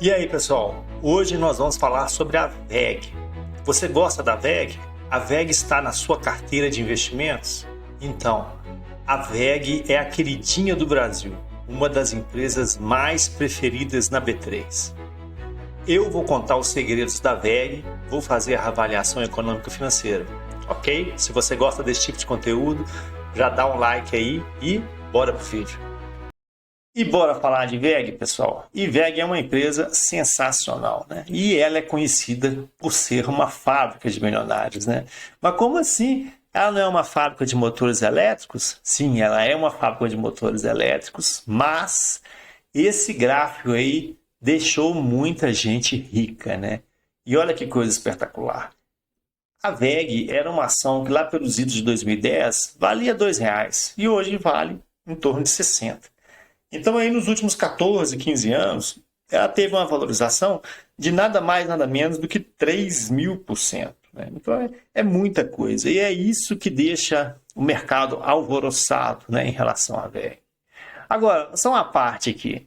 E aí, pessoal? Hoje nós vamos falar sobre a WEG. Você gosta da WEG? A WEG está na sua carteira de investimentos? Então, a WEG é a queridinha do Brasil, uma das empresas mais preferidas na B3. Eu vou contar os segredos da WEG, vou fazer a avaliação econômica financeira, ok? Se você gosta desse tipo de conteúdo, já dá um like aí e bora pro vídeo. E bora falar de WEG, pessoal. E WEG é uma empresa sensacional, né? E ela é conhecida por ser uma fábrica de milionários, né? Mas como assim? Ela não é uma fábrica de motores elétricos? Sim, ela é uma fábrica de motores elétricos, mas esse gráfico aí deixou muita gente rica, né? E olha que coisa espetacular. A WEG era uma ação que lá pelos idos de 2010 valia R$2 e hoje vale em torno de 60. Então, aí nos últimos 14, 15 anos, ela teve uma valorização de nada mais, nada menos do que 3.000%. Né? Então, é muita coisa. E é isso que deixa o mercado alvoroçado, né, em relação à WEG. Agora, só uma parte aqui.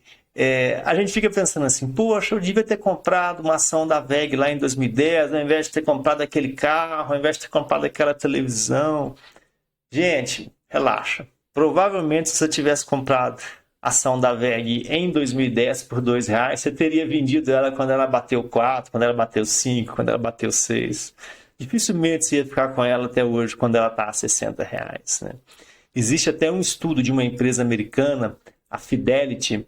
A gente fica pensando assim, poxa, eu devia ter comprado uma ação da WEG lá em 2010, ao invés de ter comprado aquele carro, ao invés de ter comprado aquela televisão. Gente, relaxa. Provavelmente, se você tivesse comprado ação da WEG em 2010 por R$2, você teria vendido ela quando ela bateu 4, quando ela bateu 5, quando ela bateu 6. Dificilmente você ia ficar com ela até hoje, quando ela está a R$60. Né? Existe até um estudo de uma empresa americana, a Fidelity.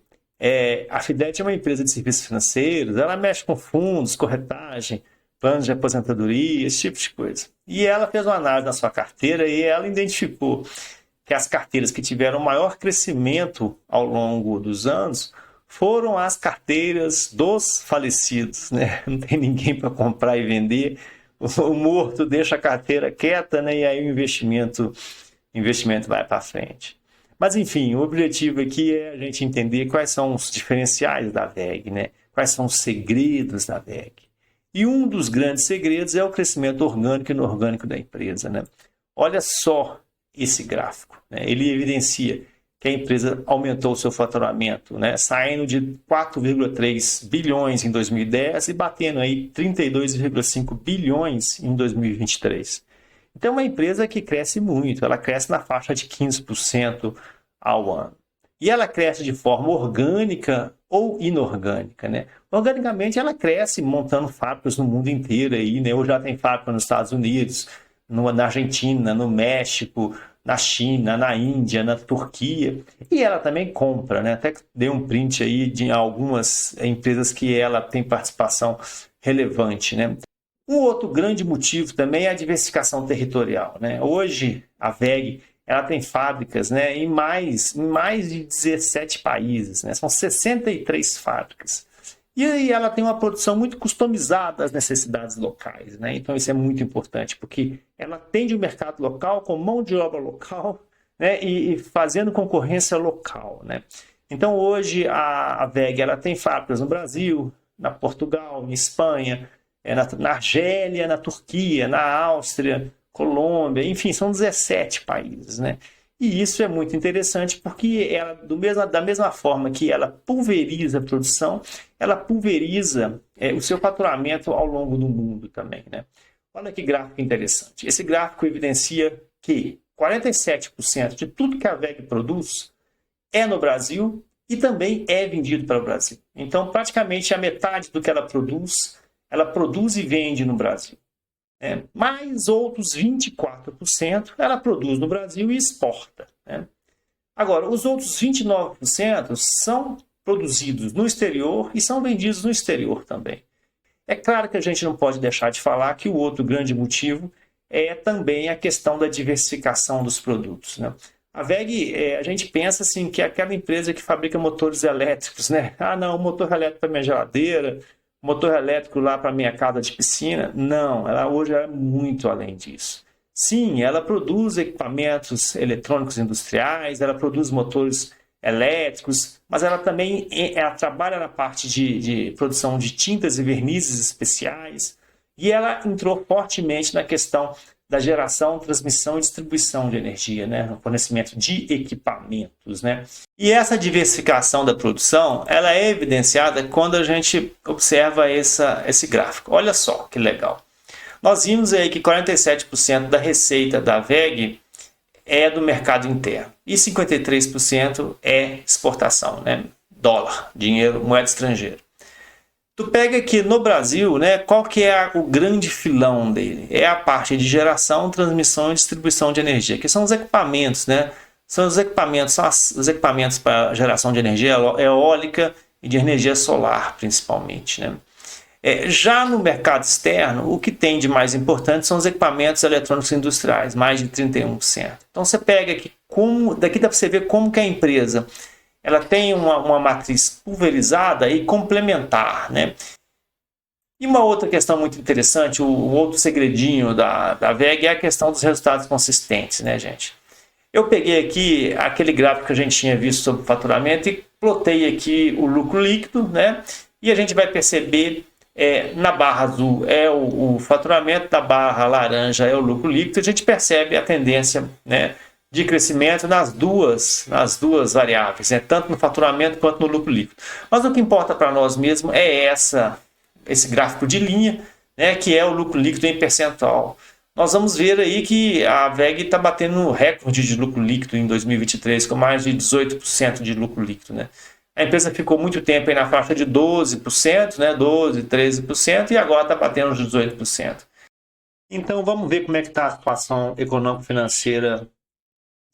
A Fidelity é uma empresa de serviços financeiros, ela mexe com fundos, corretagem, planos de aposentadoria, esse tipo de coisa. E ela fez uma análise na sua carteira e ela identificou que as carteiras que tiveram maior crescimento ao longo dos anos foram as carteiras dos falecidos, né? Não tem ninguém para comprar e vender, o morto deixa a carteira quieta, né? E aí o investimento vai para frente. Mas enfim, o objetivo aqui é a gente entender quais são os diferenciais da WEG, né? Quais são os segredos da WEG. E um dos grandes segredos é o crescimento orgânico e inorgânico da empresa, né? Olha só esse gráfico, né? Ele evidencia que a empresa aumentou o seu faturamento, né? Saindo de 4,3 bilhões em 2010 e batendo aí 32,5 bilhões em 2023. Então é uma empresa que cresce muito, ela cresce na faixa de 15% ao ano. E ela cresce de forma orgânica ou inorgânica, né? Organicamente ela cresce montando fábricas no mundo inteiro aí, né? Ou já tem fábrica nos Estados Unidos, na Argentina, no México, na China, na Índia, na Turquia. E ela também compra, né? Até dei um print aí de algumas empresas que ela tem participação relevante, né? Um outro grande motivo também é a diversificação territorial, né? Hoje, a WEG ela tem fábricas, né, em mais de 17 países, né? São 63 fábricas. E aí ela tem uma produção muito customizada às necessidades locais, né? Então isso é muito importante, porque ela atende o mercado local com mão de obra local, né? E fazendo concorrência local, né? Então hoje a WEG ela tem fábricas no Brasil, na Portugal, na Espanha, na Argélia, na Turquia, na Áustria, Colômbia, enfim, são 17 países, né? E isso é muito interessante porque ela, da mesma forma que ela pulveriza a produção, ela pulveriza o seu faturamento ao longo do mundo também, né? Olha que gráfico interessante. Esse gráfico evidencia que 47% de tudo que a WEG produz é no Brasil e também é vendido para o Brasil. Então, praticamente a metade do que ela produz e vende no Brasil. Mais outros 24% ela produz no Brasil e exporta. Né? Agora, os outros 29% são produzidos no exterior e são vendidos no exterior também. É claro que a gente não pode deixar de falar que o outro grande motivo é também a questão da diversificação dos produtos. Né? A WEG, a gente pensa assim, que é aquela empresa que fabrica motores elétricos. Né? Ah, não, motor elétrico para minha geladeira, motor elétrico lá para minha casa de piscina. Não, ela hoje é muito além disso. Sim, ela produz equipamentos eletrônicos industriais, ela produz motores elétricos, mas ela também trabalha na parte de produção de tintas e vernizes especiais, e ela entrou fortemente na questão da geração, transmissão e distribuição de energia, né? No fornecimento de equipamentos, né? E essa diversificação da produção, ela é evidenciada quando a gente observa esse gráfico. Olha só que legal. Nós vimos aí que 47% da receita da WEG é do mercado interno e 53% é exportação, né? Dólar, dinheiro, moeda estrangeira. Tu pega aqui no Brasil, né, qual que é o grande filão dele? É a parte de geração, transmissão e distribuição de energia, que são os equipamentos, né? São os equipamentos para geração de energia eólica e de energia solar, principalmente, né? Já no mercado externo, o que tem de mais importante são os equipamentos eletrônicos industriais, mais de 31%. Então você pega aqui, daqui dá para você ver como que a empresa ela tem uma matriz pulverizada e complementar, né? E uma outra questão muito interessante, o outro segredinho da WEG é a questão dos resultados consistentes, né, gente? Eu peguei aqui aquele gráfico que a gente tinha visto sobre o faturamento e plotei aqui o lucro líquido, né? E a gente vai perceber, na barra azul é o faturamento, na barra laranja é o lucro líquido. A gente percebe a tendência, né, de crescimento nas duas variáveis, né? Tanto no faturamento quanto no lucro líquido. Mas o que importa para nós mesmo é esse gráfico de linha, né, que é o lucro líquido em percentual. Nós vamos ver aí que a WEG está batendo recorde de lucro líquido em 2023, com mais de 18% de lucro líquido, né? A empresa ficou muito tempo aí na faixa de 12%, né, 12%, 13%, e agora está batendo os 18%. Então vamos ver como é que está a situação econômico-financeira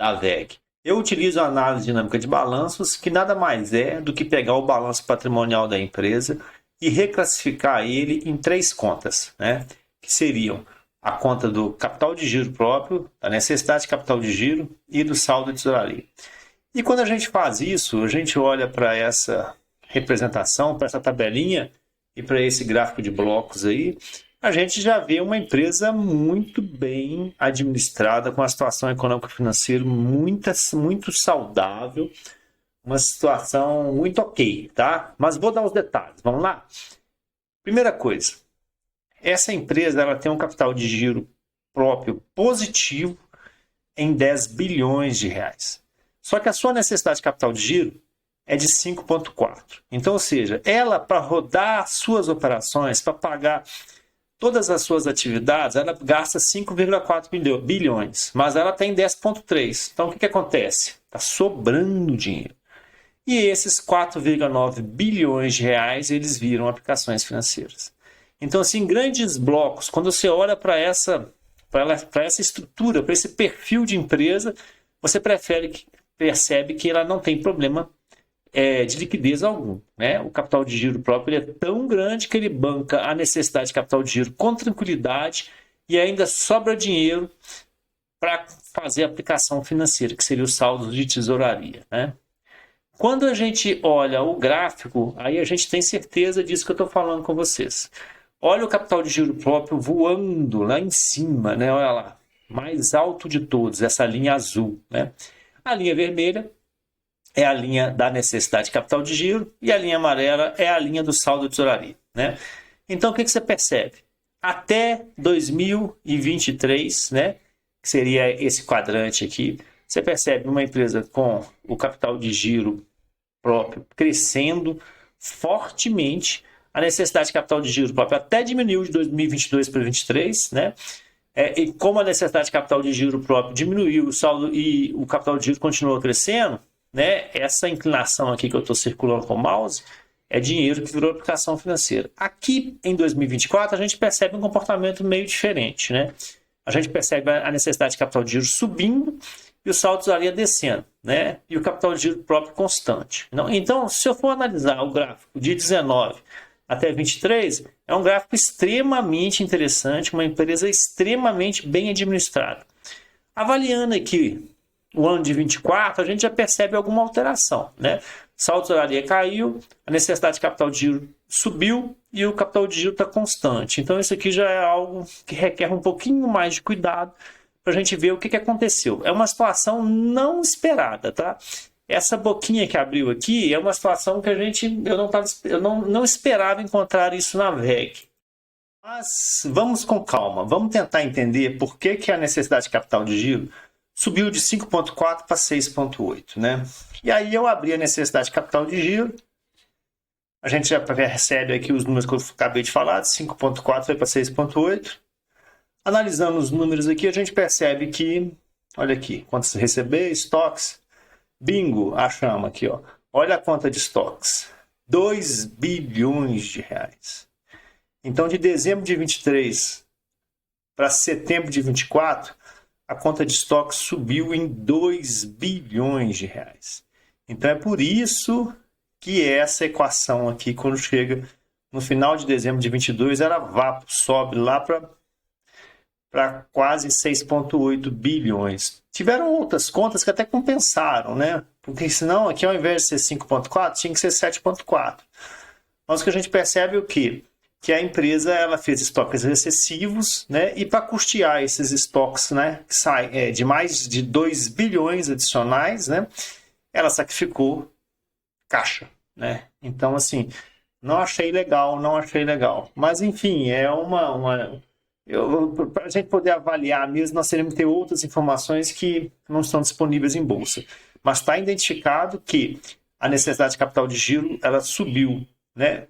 da WEG. Eu utilizo a análise dinâmica de balanços, que nada mais é do que pegar o balanço patrimonial da empresa e reclassificar ele em 3 contas, né? Que seriam a conta do capital de giro próprio, da necessidade de capital de giro e do saldo de tesouraria. E quando a gente faz isso, a gente olha para essa representação, para essa tabelinha e para esse gráfico de blocos aí, a gente já vê uma empresa muito bem administrada, com uma situação econômico-financeira muito saudável, uma situação muito ok, tá? Mas vou dar os detalhes, vamos lá? Primeira coisa, essa empresa ela tem um capital de giro próprio positivo em 10 bilhões de reais. Só que a sua necessidade de capital de giro é de 5,4. Então, ou seja, ela para rodar suas operações, para pagar todas as suas atividades, ela gasta 5,4 bilhões, mas ela tem 10,3. Então, o que acontece? Está sobrando dinheiro. E esses 4,9 bilhões de reais, eles viram aplicações financeiras. Então, assim, em grandes blocos, quando você olha para essa estrutura, para esse perfil de empresa, você percebe que ela não tem problema de liquidez algum, né? O capital de giro próprio ele é tão grande que ele banca a necessidade de capital de giro com tranquilidade e ainda sobra dinheiro para fazer a aplicação financeira, que seria o saldo de tesouraria, né? Quando a gente olha o gráfico, aí a gente tem certeza disso que eu estou falando com vocês. Olha o capital de giro próprio voando lá em cima, né? Olha lá, mais alto de todos, essa linha azul, né? A linha vermelha é a linha da necessidade de capital de giro e a linha amarela é a linha do saldo de tesouraria, né? Então, o que você percebe? Até 2023, né, que seria esse quadrante aqui, você percebe uma empresa com o capital de giro próprio crescendo fortemente, a necessidade de capital de giro próprio até diminuiu de 2022 para 2023, né? E como a necessidade de capital de giro próprio diminuiu, o saldo e o capital de giro continuou crescendo, né? Essa inclinação aqui que eu estou circulando com o mouse é dinheiro que virou aplicação financeira. Aqui em 2024 a gente percebe um comportamento meio diferente, né? A gente percebe a necessidade de capital de giro subindo e o saldo de tesouraria descendo, né? E o capital de giro próprio constante. Então, se eu for analisar o gráfico de 19 até 23, é um gráfico extremamente interessante, uma empresa extremamente bem administrada. Avaliando aqui o ano de 24, a gente já percebe alguma alteração, né? Saldo de tesouraria caiu, a necessidade de capital de giro subiu e o capital de giro está constante. Então isso aqui já é algo que requer um pouquinho mais de cuidado para a gente ver o que aconteceu. É uma situação não esperada, tá? Essa boquinha que abriu aqui é uma situação que eu não esperava encontrar isso na WEG. Mas vamos com calma, vamos tentar entender por que, que a necessidade de capital de giro subiu de 5,4 para 6,8, né? E aí eu abri a necessidade de capital de giro, a gente já percebe aqui os números que eu acabei de falar, de 5,4 foi para 6,8. Analisando os números aqui, a gente percebe que, olha aqui, quantos receber, estoques, bingo, achamos aqui, ó. Olha a conta de estoques, 2 bilhões de reais. Então, de dezembro de 23 para setembro de 24, a conta de estoques subiu em 2 bilhões de reais. Então, é por isso que essa equação aqui, quando chega no final de dezembro de 22, ela sobe lá para quase 6,8 bilhões. Tiveram outras contas que até compensaram, né? Porque senão, aqui ao invés de ser 5,4, tinha que ser 7,4. Mas o que a gente percebe é o quê? Que a empresa ela fez estoques excessivos, né? E para custear esses estoques, né, que saem de mais de 2 bilhões adicionais, né, ela sacrificou caixa, né? Então, assim, não achei legal. Mas, enfim, para a gente poder avaliar mesmo, nós teríamos que ter outras informações que não estão disponíveis em bolsa. Mas está identificado que a necessidade de capital de giro ela subiu, né,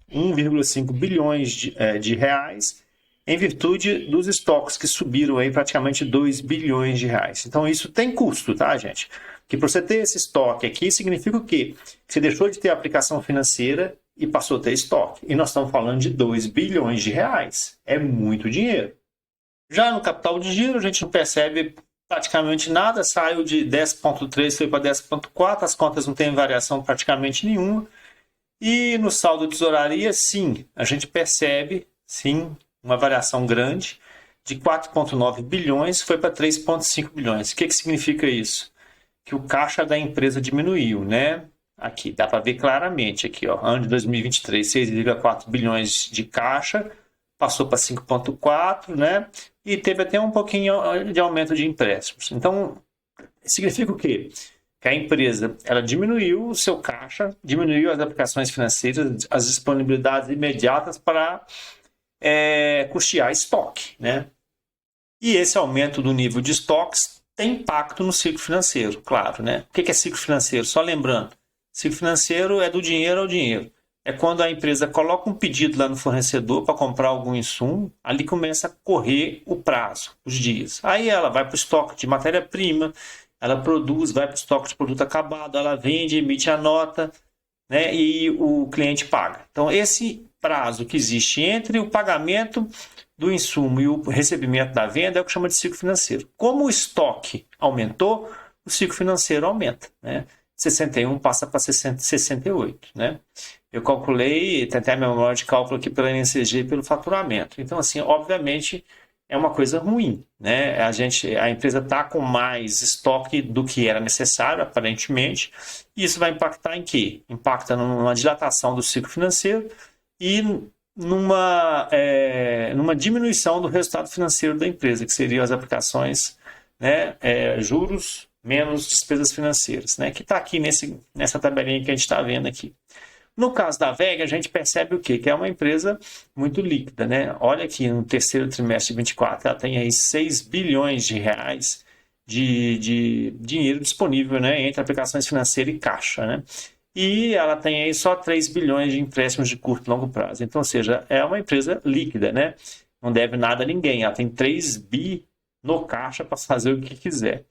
1,5 bilhões de reais em virtude dos estoques que subiram aí praticamente 2 bilhões de reais. Então isso tem custo, tá, gente? Que para você ter esse estoque aqui significa o quê? Que você deixou de ter aplicação financeira e passou a ter estoque. E nós estamos falando de 2 bilhões de reais. É muito dinheiro. Já no capital de giro a gente não percebe praticamente nada, saiu de 10,3 foi para 10,4, as contas não têm variação praticamente nenhuma. E no saldo de tesouraria, sim, a gente percebe, sim, uma variação grande, de 4,9 bilhões foi para 3,5 bilhões. O que significa isso? Que o caixa da empresa diminuiu, né? Aqui, dá para ver claramente, aqui, ó, ano de 2023, 6,4 bilhões de caixa, passou para 5,4, né? E teve até um pouquinho de aumento de empréstimos. Então, significa o quê? Que a empresa ela diminuiu o seu caixa, diminuiu as aplicações financeiras, as disponibilidades imediatas para custear estoque, né? E esse aumento do nível de estoques tem impacto no ciclo financeiro, claro, né? O que é ciclo financeiro? Só lembrando, ciclo financeiro é do dinheiro ao dinheiro. É quando a empresa coloca um pedido lá no fornecedor para comprar algum insumo, ali começa a correr o prazo, os dias. Aí ela vai para o estoque de matéria-prima, ela produz, vai para o estoque de produto acabado, ela vende, emite a nota, né, e o cliente paga. Então, esse prazo que existe entre o pagamento do insumo e o recebimento da venda é o que chama de ciclo financeiro. Como o estoque aumentou, o ciclo financeiro aumenta, né? 61 passa para 68, né? Eu calculei, tentei a memória de cálculo aqui pela NCG e pelo faturamento. Então, assim, obviamente é uma coisa ruim, né? A empresa está com mais estoque do que era necessário, aparentemente, e isso vai impactar em quê? Impacta numa dilatação do ciclo financeiro e numa diminuição do resultado financeiro da empresa, que seriam as aplicações, né, juros menos despesas financeiras, né, que está aqui nessa tabelinha que a gente está vendo aqui. No caso da VEG, a gente percebe o quê? Que é uma empresa muito líquida, né? Olha aqui, no terceiro trimestre de 24, ela tem aí 6 bilhões de reais de dinheiro disponível, né, entre aplicações financeiras e caixa, né? E ela tem aí só 3 bilhões de empréstimos de curto e longo prazo. Então, ou seja, é uma empresa líquida, né? Não deve nada a ninguém. Ela tem 3 bi no caixa para fazer o que quiser.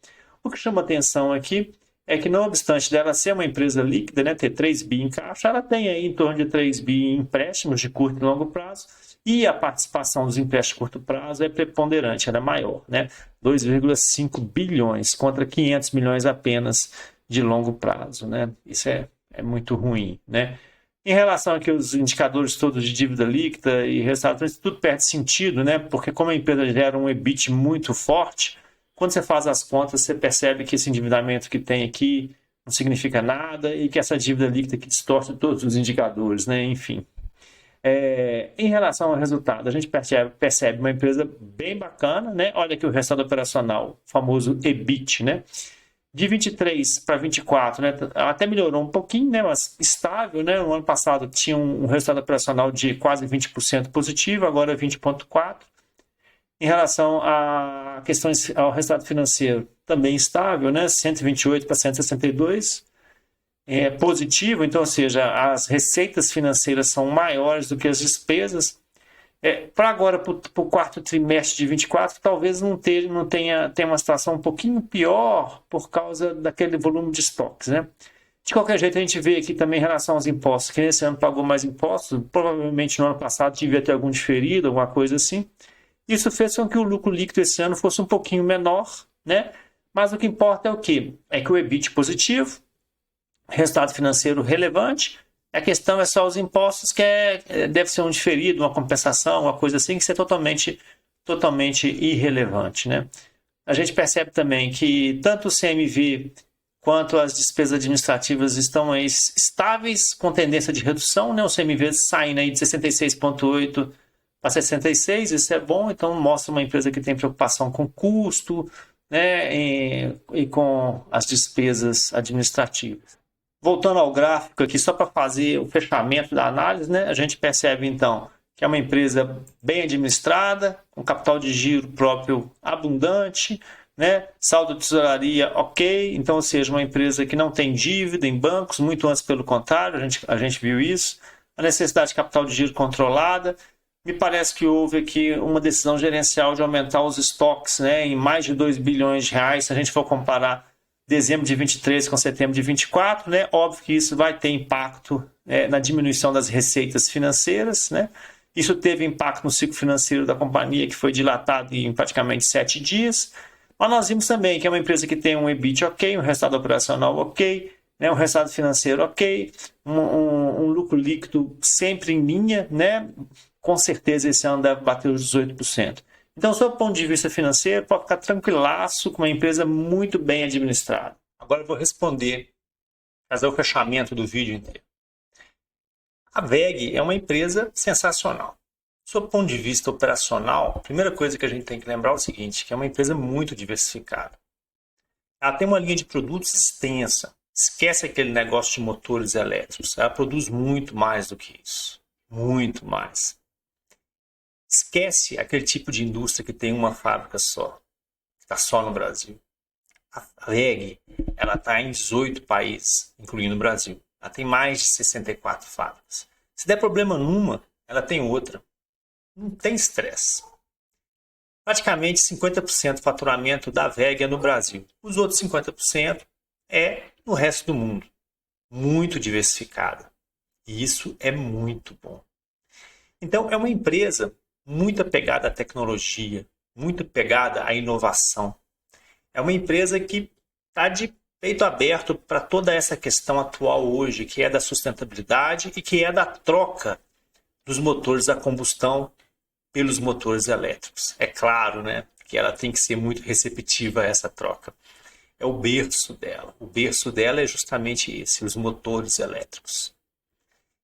O que chama atenção aqui é que, não obstante dela ser uma empresa líquida, né, ter 3 bi em caixa, ela tem aí em torno de 3 bi em empréstimos de curto e longo prazo, e a participação dos empréstimos de curto prazo é preponderante, ela é maior, né? 2,5 bilhões contra 500 milhões apenas de longo prazo, né? Isso é muito ruim, né? Em relação aqui aos indicadores todos de dívida líquida e resultado, tudo perde sentido, né? Porque como a empresa gera um EBIT muito forte, quando você faz as contas, você percebe que esse endividamento que tem aqui não significa nada e que essa dívida líquida que distorce todos os indicadores, né? Enfim. Em relação ao resultado, a gente percebe uma empresa bem bacana, né? Olha aqui o resultado operacional, o famoso EBIT, né? De 23 para 24, né, ela até melhorou um pouquinho, né, mas estável, né? No ano passado tinha um resultado operacional de quase 20% positivo, agora 20,4%. Em relação a questões ao resultado financeiro, também estável, né? 128 para 162, positivo, então, ou seja, as receitas financeiras são maiores do que as despesas. Para agora, para o quarto trimestre de 24, talvez não tenha uma situação um pouquinho pior por causa daquele volume de estoques, né? De qualquer jeito, a gente vê aqui também em relação aos impostos, que nesse ano pagou mais impostos, provavelmente no ano passado devia ter algum diferido, alguma coisa assim. Isso fez com que o lucro líquido esse ano fosse um pouquinho menor, né? Mas o que importa é o quê? É que o EBIT positivo, resultado financeiro relevante. A questão é só os impostos, que deve ser um diferido, uma compensação, uma coisa assim, que isso é totalmente irrelevante, né? A gente percebe também que tanto o CMV quanto as despesas administrativas estão aí estáveis, com tendência de redução, né? O CMV saindo aí de 66,8 para 66, isso é bom, então mostra uma empresa que tem preocupação com custo, né? E com as despesas administrativas. Voltando ao gráfico aqui, só para fazer o fechamento da análise, né? A gente percebe então que é uma empresa bem administrada, com capital de giro próprio abundante, né? Saldo de tesouraria ok, então, ou seja, uma empresa que não tem dívida em bancos, muito antes pelo contrário, a gente viu isso. A necessidade de capital de giro controlada. Me parece que houve aqui uma decisão gerencial de aumentar os estoques, né, em mais de 2 bilhões de reais, se a gente for comparar dezembro de 23 com setembro de 24, né? Óbvio que isso vai ter impacto na diminuição das receitas financeiras, né? Isso teve impacto no ciclo financeiro da companhia, que foi dilatado em praticamente 7 dias. Mas nós vimos também que é uma empresa que tem um EBIT ok, um resultado operacional ok, né? Um resultado financeiro ok, um lucro líquido sempre em linha, né? Com certeza esse ano deve bater os 18%. Então, sob o ponto de vista financeiro, pode ficar tranquilaço com uma empresa muito bem administrada. Agora eu vou fazer o fechamento do vídeo inteiro. A WEG é uma empresa sensacional. Sob o ponto de vista operacional, a primeira coisa que a gente tem que lembrar é o seguinte, que é uma empresa muito diversificada. Ela tem uma linha de produtos extensa. Esquece aquele negócio de motores elétricos. Ela produz muito mais do que isso. Muito mais. Esquece aquele tipo de indústria que tem uma fábrica só, que está só no Brasil. A WEG está em 18 países, incluindo o Brasil. Ela tem mais de 64 fábricas. Se der problema numa, ela tem outra. Não tem estresse. Praticamente 50% do faturamento da WEG é no Brasil. Os outros 50% é no resto do mundo. Muito diversificada. E isso é muito bom. Então, é uma empresa muito apegada à tecnologia, muito apegada à inovação. É uma empresa que está de peito aberto para toda essa questão atual hoje, que é da sustentabilidade e que é da troca dos motores a combustão pelos motores elétricos. É claro, né, que ela tem que ser muito receptiva a essa troca. É o berço dela. O berço dela é justamente esse, os motores elétricos.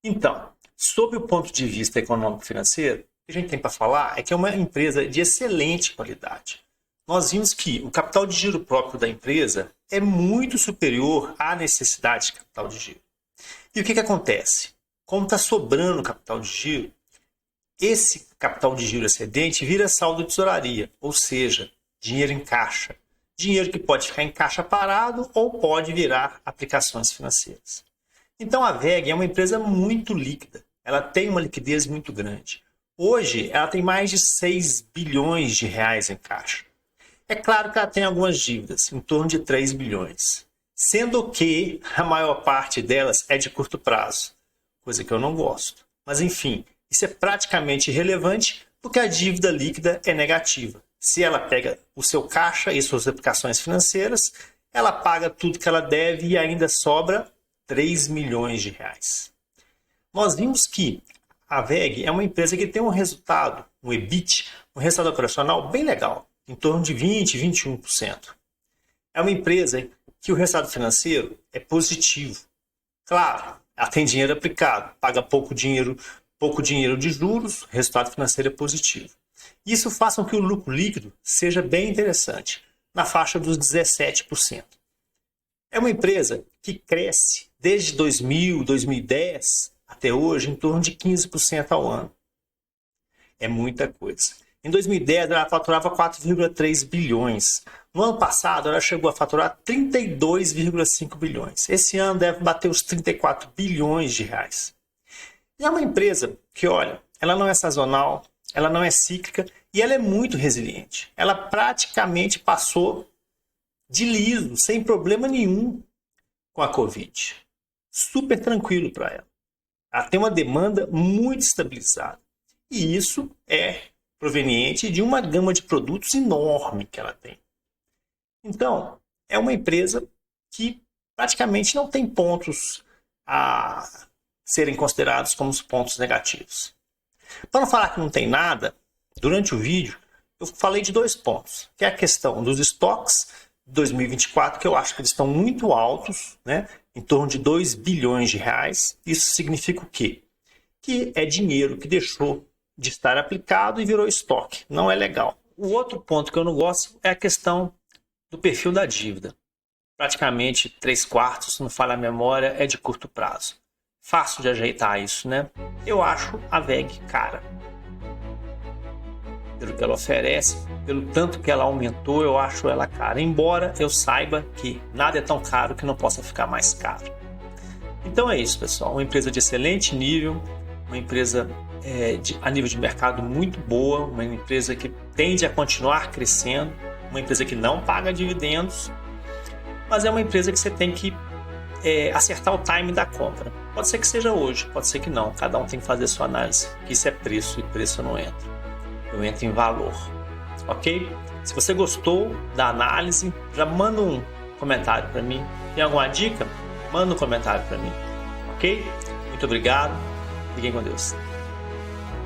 Então, sob o ponto de vista econômico-financeiro, o que a gente tem para falar é que é uma empresa de excelente qualidade. Nós vimos que o capital de giro próprio da empresa é muito superior à necessidade de capital de giro. E o que acontece? Como está sobrando capital de giro, esse capital de giro excedente vira saldo de tesouraria, ou seja, dinheiro em caixa. Dinheiro que pode ficar em caixa parado ou pode virar aplicações financeiras. Então a WEG é uma empresa muito líquida, ela tem uma liquidez muito grande. Hoje ela tem mais de 6 bilhões de reais em caixa. É claro que ela tem algumas dívidas, em torno de 3 bilhões. Sendo que a maior parte delas é de curto prazo, coisa que eu não gosto. Mas enfim, isso é praticamente irrelevante porque a dívida líquida é negativa. Se ela pega o seu caixa e suas aplicações financeiras, ela paga tudo que ela deve e ainda sobra 3 milhões de reais. Nós vimos que a WEG é uma empresa que tem um resultado, um EBIT, um resultado operacional bem legal, em torno de 20%, 21%. É uma empresa que o resultado financeiro é positivo. Claro, ela tem dinheiro aplicado, paga pouco dinheiro de juros, o resultado financeiro é positivo. Isso faz com que o lucro líquido seja bem interessante, na faixa dos 17%. É uma empresa que cresce desde 2000, 2010 até hoje em torno de 15% ao ano. É muita coisa. Em 2010 ela faturava 4,3 bilhões. No ano passado ela chegou a faturar 32,5 bilhões. Esse ano deve bater os 34 bilhões de reais. E é uma empresa que, olha, ela não é sazonal, ela não é cíclica e ela é muito resiliente. Ela praticamente passou de liso, sem problema nenhum com a Covid. Super tranquilo para ela. Ela tem uma demanda muito estabilizada. E isso é proveniente de uma gama de produtos enorme que ela tem. Então, é uma empresa que praticamente não tem pontos a serem considerados como os pontos negativos. Para não falar que não tem nada, durante o vídeo eu falei de 2 pontos, que é a questão dos estoques de 2024, que eu acho que eles estão muito altos, né? Em torno de 2 bilhões de reais. Isso significa o quê? Que é dinheiro que deixou de estar aplicado e virou estoque. Não é legal. O outro ponto que eu não gosto é a questão do perfil da dívida. Praticamente 3/4, se não falha a memória, é de curto prazo. Fácil de ajeitar isso, né? Eu acho a WEG cara. Pelo que ela oferece, pelo tanto que ela aumentou, eu acho ela cara. Embora eu saiba que nada é tão caro que não possa ficar mais caro. Então é isso, pessoal. Uma empresa de excelente nível, uma empresa a nível de mercado muito boa, uma empresa que tende a continuar crescendo, uma empresa que não paga dividendos, mas é uma empresa que você tem que acertar o time da compra. Pode ser que seja hoje, pode ser que não. Cada um tem que fazer a sua análise. Isso é preço e preço eu não entro. Eu entro em valor. Ok? Se você gostou da análise, já manda um comentário para mim. Tem alguma dica? Manda um comentário para mim. Ok? Muito obrigado. Fiquem com Deus.